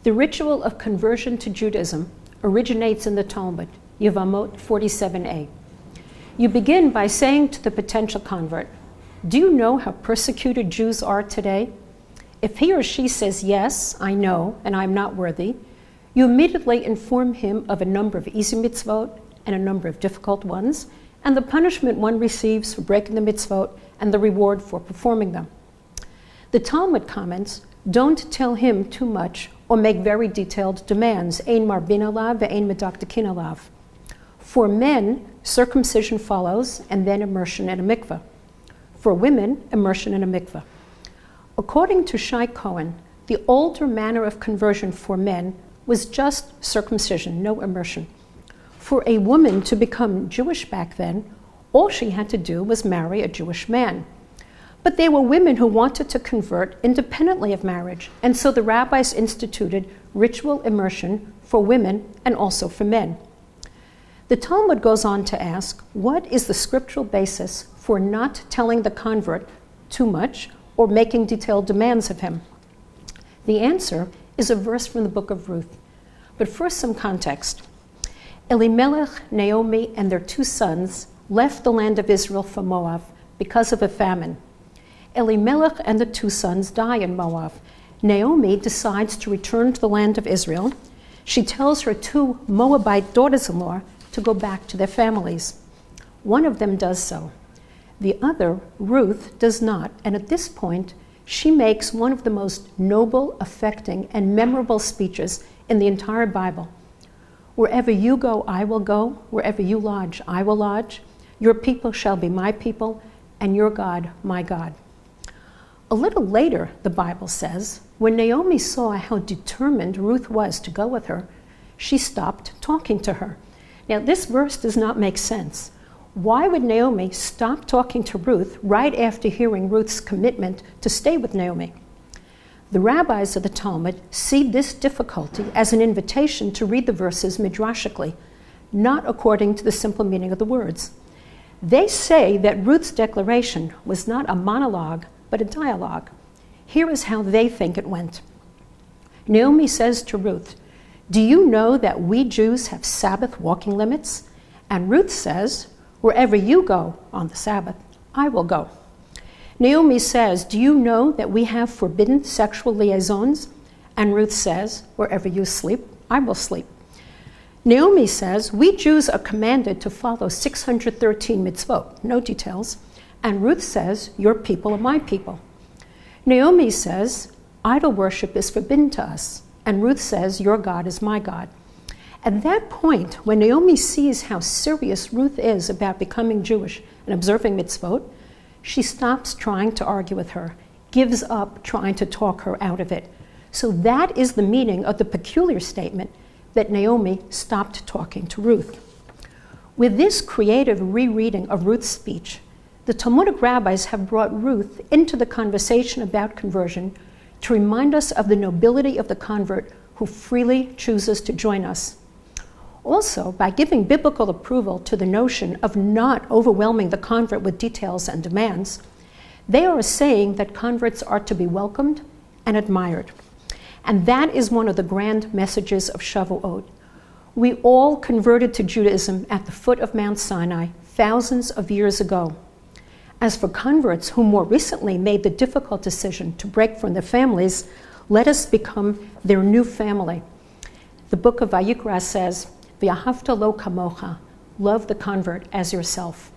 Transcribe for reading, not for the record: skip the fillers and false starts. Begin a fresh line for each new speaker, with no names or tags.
The ritual of conversion to Judaism originates in the Talmud, Yevamot 47a. You begin by saying to the potential convert, "Do you know how persecuted Jews are today?" If he or she says, "Yes, I know, and I'm not worthy," you immediately inform him of a number of easy mitzvot and a number of difficult ones, and the punishment one receives for breaking the mitzvot and the reward for performing them. The Talmud comments, "Don't tell him too much or make very detailed demands, ein marbin alav ve'ein medakdekin alav." For men, circumcision follows and then immersion in a mikveh. For women, immersion in a mikveh. According to Shai Cohen, the older manner of conversion for men was just circumcision, no immersion. For a woman to become Jewish back then, all she had to do was marry a Jewish man. But there were women who wanted to convert independently of marriage, and so the rabbis instituted ritual immersion for women and also for men. The Talmud goes on to ask, what is the scriptural basis for not telling the convert too much or making detailed demands of him? The answer is a verse from the book of Ruth. But first, some context. Elimelech, Naomi, and their 2 sons left the land of Israel for Moab because of a famine. Elimelech and the 2 sons die in Moab. Naomi decides to return to the land of Israel. She tells her 2 Moabite daughters-in-law to go back to their families. One of them does so. The other, Ruth, does not, and at this point, she makes one of the most noble, affecting, and memorable speeches in the entire Bible. "Wherever you go, I will go. Wherever you lodge, I will lodge. Your people shall be my people, and your God, my God." A little later, the Bible says, when Naomi saw how determined Ruth was to go with her, she stopped talking to her. Now, this verse does not make sense. Why would Naomi stop talking to Ruth right after hearing Ruth's commitment to stay with Naomi? The rabbis of the Talmud see this difficulty as an invitation to read the verses midrashically, not according to the simple meaning of the words. They say that Ruth's declaration was not a monologue, but a dialogue. Here is how they think it went. Naomi says to Ruth, "Do you know that we Jews have Sabbath walking limits?" And Ruth says, "Wherever you go on the Sabbath, I will go." Naomi says, "Do you know that we have forbidden sexual liaisons?" And Ruth says, "Wherever you sleep, I will sleep." Naomi says, "We Jews are commanded to follow 613 mitzvot," no details. And Ruth says, "Your people are my people." Naomi says, "Idol worship is forbidden to us." And Ruth says, "Your God is my God." At that point, when Naomi sees how serious Ruth is about becoming Jewish and observing mitzvot, she stops trying to argue with her, gives up trying to talk her out of it. So that is the meaning of the peculiar statement that Naomi stopped talking to Ruth. With this creative rereading of Ruth's speech, the Talmudic rabbis have brought Ruth into the conversation about conversion to remind us of the nobility of the convert who freely chooses to join us. Also, by giving biblical approval to the notion of not overwhelming the convert with details and demands, they are saying that converts are to be welcomed and admired. And that is one of the grand messages of Shavuot. We all converted to Judaism at the foot of Mount Sinai thousands of years ago. As for converts who more recently made the difficult decision to break from their families, let us become their new family. The book of Vayikra says, "V'ahavta lo kamocha," love the convert as yourself.